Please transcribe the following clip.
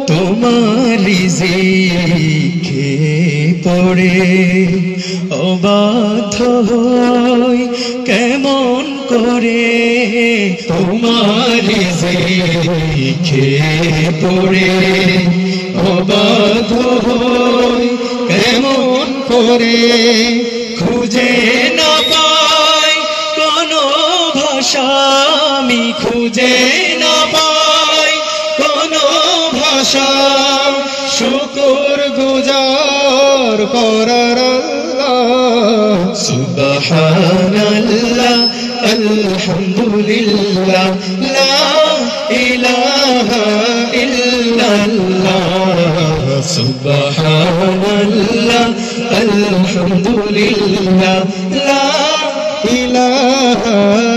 তোমার রিজিকে পড়ে অবাধ্য হই কেমন করে, তোমার রিজিকে পড়ে অবাধ্য হই কেমন করে, খুঁজে না পাই কোনো ভাষা, আমি খুঁজে না পাই কোনো ভাষা, শুকর গুজার করার আল্লাহ। সুবহানাল্লাহ আলহামদুলিল্লাহ লা ইলাহা ইল্লাল্লাহ। সুবহানাল্লাহ আলহামদুলিল্লাহ লা ইলাহা